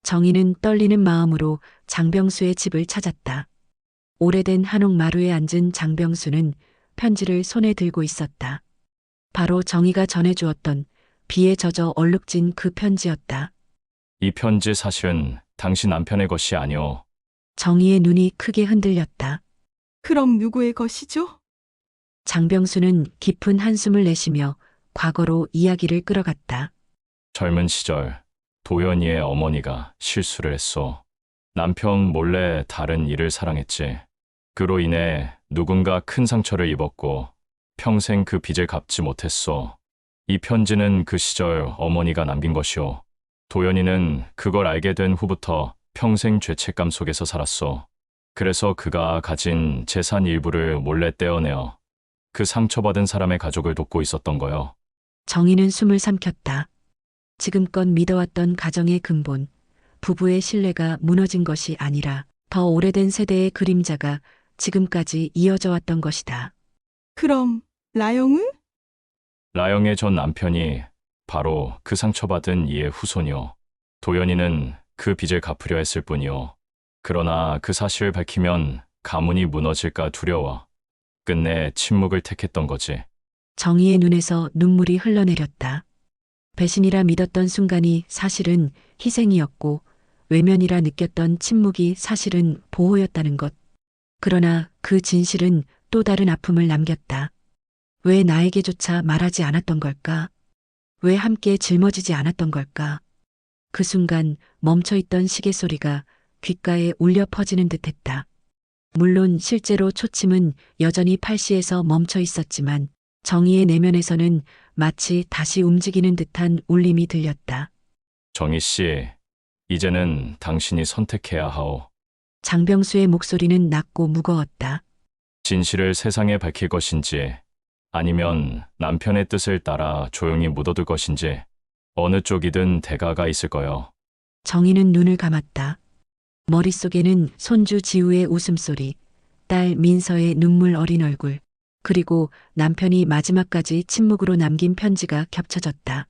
정희는 떨리는 마음으로 장병수의 집을 찾았다. 오래된 한옥 마루에 앉은 장병수는 편지를 손에 들고 있었다. 바로 정희가 전해주었던 비에 젖어 얼룩진 그 편지였다. 이 편지 사실은 당신 남편의 것이 아니오. 정희의 눈이 크게 흔들렸다. 그럼 누구의 것이죠? 장병수는 깊은 한숨을 내쉬며 과거로 이야기를 끌어갔다. 젊은 시절 도연이의 어머니가 실수를 했소. 남편 몰래 다른 이를 사랑했지. 그로 인해 누군가 큰 상처를 입었고 평생 그 빚을 갚지 못했소. 이 편지는 그 시절 어머니가 남긴 것이오. 도연이는 그걸 알게 된 후부터 평생 죄책감 속에서 살았소. 그래서 그가 가진 재산 일부를 몰래 떼어내어 그 상처받은 사람의 가족을 돕고 있었던 거요. 정희는 숨을 삼켰다. 지금껏 믿어왔던 가정의 근본, 부부의 신뢰가 무너진 것이 아니라 더 오래된 세대의 그림자가 지금까지 이어져 왔던 것이다. 그럼 라영은? 라영의 전 남편이 바로 그 상처받은 이의 후손이요. 도연이는 그 빚을 갚으려 했을 뿐이요. 그러나 그 사실을 밝히면 가문이 무너질까 두려워 끝내 침묵을 택했던 거지. 정희의 눈에서 눈물이 흘러내렸다. 배신이라 믿었던 순간이 사실은 희생이었고 외면이라 느꼈던 침묵이 사실은 보호였다는 것. 그러나 그 진실은 또 다른 아픔을 남겼다. 왜 나에게조차 말하지 않았던 걸까? 왜 함께 짊어지지 않았던 걸까? 그 순간 멈춰있던 시계 소리가 귓가에 울려 퍼지는 듯했다. 물론 실제로 초침은 여전히 8시에서 멈춰 있었지만 정희의 내면에서는 마치 다시 움직이는 듯한 울림이 들렸다. 정희 씨, 이제는 당신이 선택해야 하오. 장병수의 목소리는 낮고 무거웠다. 진실을 세상에 밝힐 것인지 아니면 남편의 뜻을 따라 조용히 묻어둘 것인지 어느 쪽이든 대가가 있을 거요. 정희는 눈을 감았다. 머릿속에는 손주 지우의 웃음소리, 딸 민서의 눈물 어린 얼굴, 그리고 남편이 마지막까지 침묵으로 남긴 편지가 겹쳐졌다.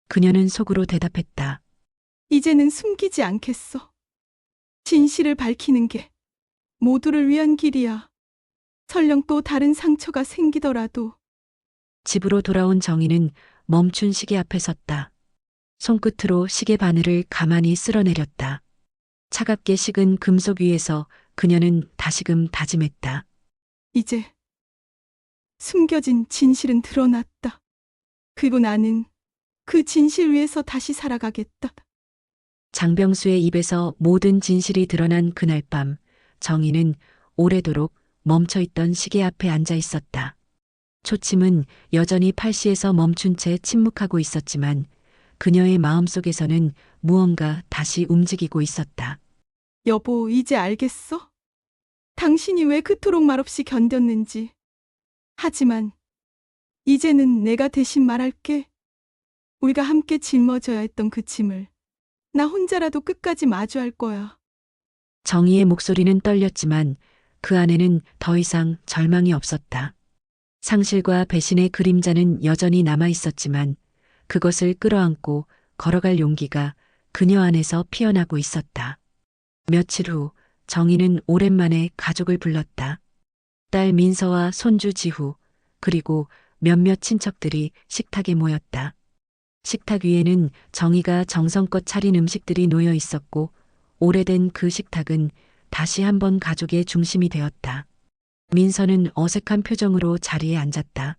그녀는 속으로 대답했다. 이제는 숨기지 않겠어. 진실을 밝히는 게 모두를 위한 길이야. 설령 또 다른 상처가 생기더라도. 집으로 돌아온 정희는 멈춘 시계 앞에 섰다. 손끝으로 시계 바늘을 가만히 쓸어내렸다. 차갑게 식은 금속 위에서 그녀는 다시금 다짐했다. 이제 숨겨진 진실은 드러났다. 그리고 나는 그 진실 위에서 다시 살아가겠다. 장병수의 입에서 모든 진실이 드러난 그날 밤, 정희는 오래도록 멈춰있던 시계 앞에 앉아 있었다. 초침은 여전히 8시에서 멈춘 채 침묵하고 있었지만 그녀의 마음속에서는 무언가 다시 움직이고 있었다. 여보, 이제 알겠어? 당신이 왜 그토록 말없이 견뎠는지. 하지만 이제는 내가 대신 말할게. 우리가 함께 짊어져야 했던 그 짐을 나 혼자라도 끝까지 마주할 거야. 정희의 목소리는 떨렸지만 그 안에는 더 이상 절망이 없었다. 상실과 배신의 그림자는 여전히 남아 있었지만 그것을 끌어안고 걸어갈 용기가 그녀 안에서 피어나고 있었다. 며칠 후 정희는 오랜만에 가족을 불렀다. 딸 민서와 손주 지후, 그리고 몇몇 친척들이 식탁에 모였다. 식탁 위에는 정희가 정성껏 차린 음식들이 놓여 있었고 오래된 그 식탁은 다시 한번 가족의 중심이 되었다. 민서는 어색한 표정으로 자리에 앉았다.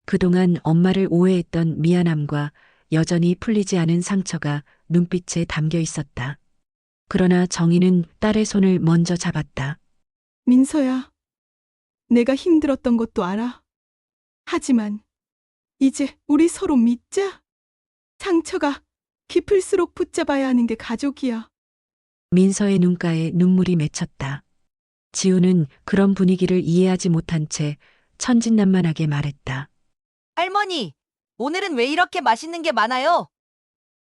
그동안 엄마를 오해했던 미안함과 여전히 풀리지 않은 상처가 눈빛에 담겨 있었다. 그러나 정희는 딸의 손을 먼저 잡았다. 민서야, 내가 힘들었던 것도 알아. 하지만 이제 우리 서로 믿자. 상처가 깊을수록 붙잡아야 하는 게 가족이야. 민서의 눈가에 눈물이 맺혔다. 지우는 그런 분위기를 이해하지 못한 채 천진난만하게 말했다. 할머니, 오늘은 왜 이렇게 맛있는 게 많아요?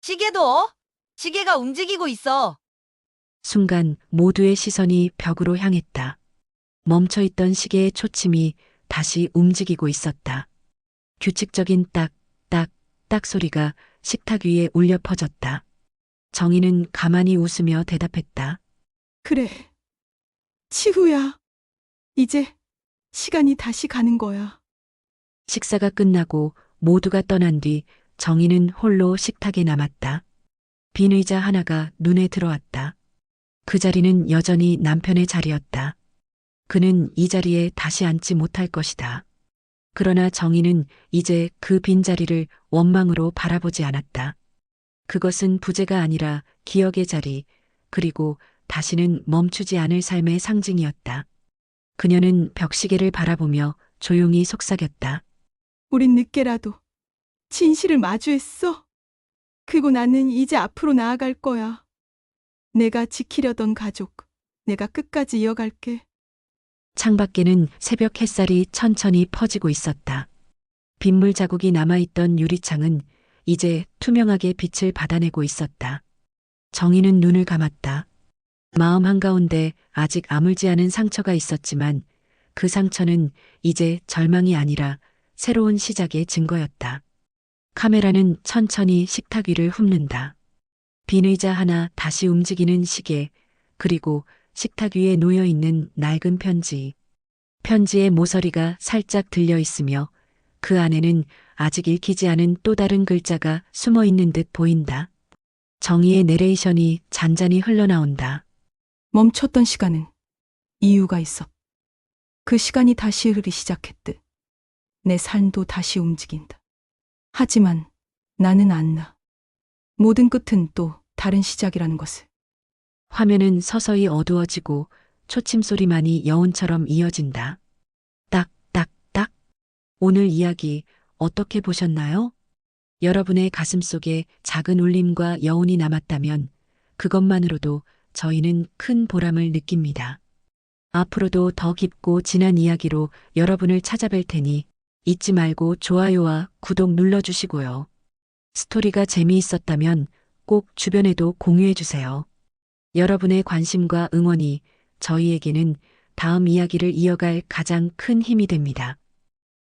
시계도 시계가 움직이고 있어. 순간 모두의 시선이 벽으로 향했다. 멈춰있던 시계의 초침이 다시 움직이고 있었다. 규칙적인 딱, 딱, 딱 소리가 식탁 위에 울려 퍼졌다. 정희는 가만히 웃으며 대답했다. 그래. 치후야. 이제 시간이 다시 가는 거야. 식사가 끝나고 모두가 떠난 뒤 정희는 홀로 식탁에 남았다. 빈 의자 하나가 눈에 들어왔다. 그 자리는 여전히 남편의 자리였다. 그는 이 자리에 다시 앉지 못할 것이다. 그러나 정희는 이제 그 빈자리를 원망으로 바라보지 않았다. 그것은 부재가 아니라 기억의 자리, 그리고 다시는 멈추지 않을 삶의 상징이었다. 그녀는 벽시계를 바라보며 조용히 속삭였다. 우린 늦게라도 진실을 마주했어. 그리고 나는 이제 앞으로 나아갈 거야. 내가 지키려던 가족, 내가 끝까지 이어갈게. 창밖에는 새벽 햇살이 천천히 퍼지고 있었다. 빗물 자국이 남아있던 유리창은 이제 투명하게 빛을 받아내고 있었다. 정희는 눈을 감았다. 마음 한가운데 아직 아물지 않은 상처가 있었지만 그 상처는 이제 절망이 아니라 새로운 시작의 증거였다. 카메라는 천천히 식탁 위를 훑는다. 빈 의자 하나 다시 움직이는 시계, 그리고 식탁 위에 놓여있는 낡은 편지. 편지의 모서리가 살짝 들려 있으며 그 안에는 아직 읽히지 않은 또 다른 글자가 숨어 있는 듯 보인다. 정희의 내레이션이 잔잔히 흘러나온다. 멈췄던 시간은 이유가 있었. 그 시간이 다시 흐르기 시작했듯 내 삶도 다시 움직인다. 하지만 나는 안나. 모든 끝은 또 다른 시작이라는 것을. 화면은 서서히 어두워지고 초침 소리만이 여운처럼 이어진다. 딱, 딱, 딱. 오늘 이야기 어떻게 보셨나요? 여러분의 가슴속에 작은 울림과 여운이 남았다면 그것만으로도 저희는 큰 보람을 느낍니다. 앞으로도 더 깊고 진한 이야기로 여러분을 찾아뵐 테니 잊지 말고 좋아요와 구독 눌러주시고요. 스토리가 재미있었다면 꼭 주변에도 공유해주세요. 여러분의 관심과 응원이 저희에게는 다음 이야기를 이어갈 가장 큰 힘이 됩니다.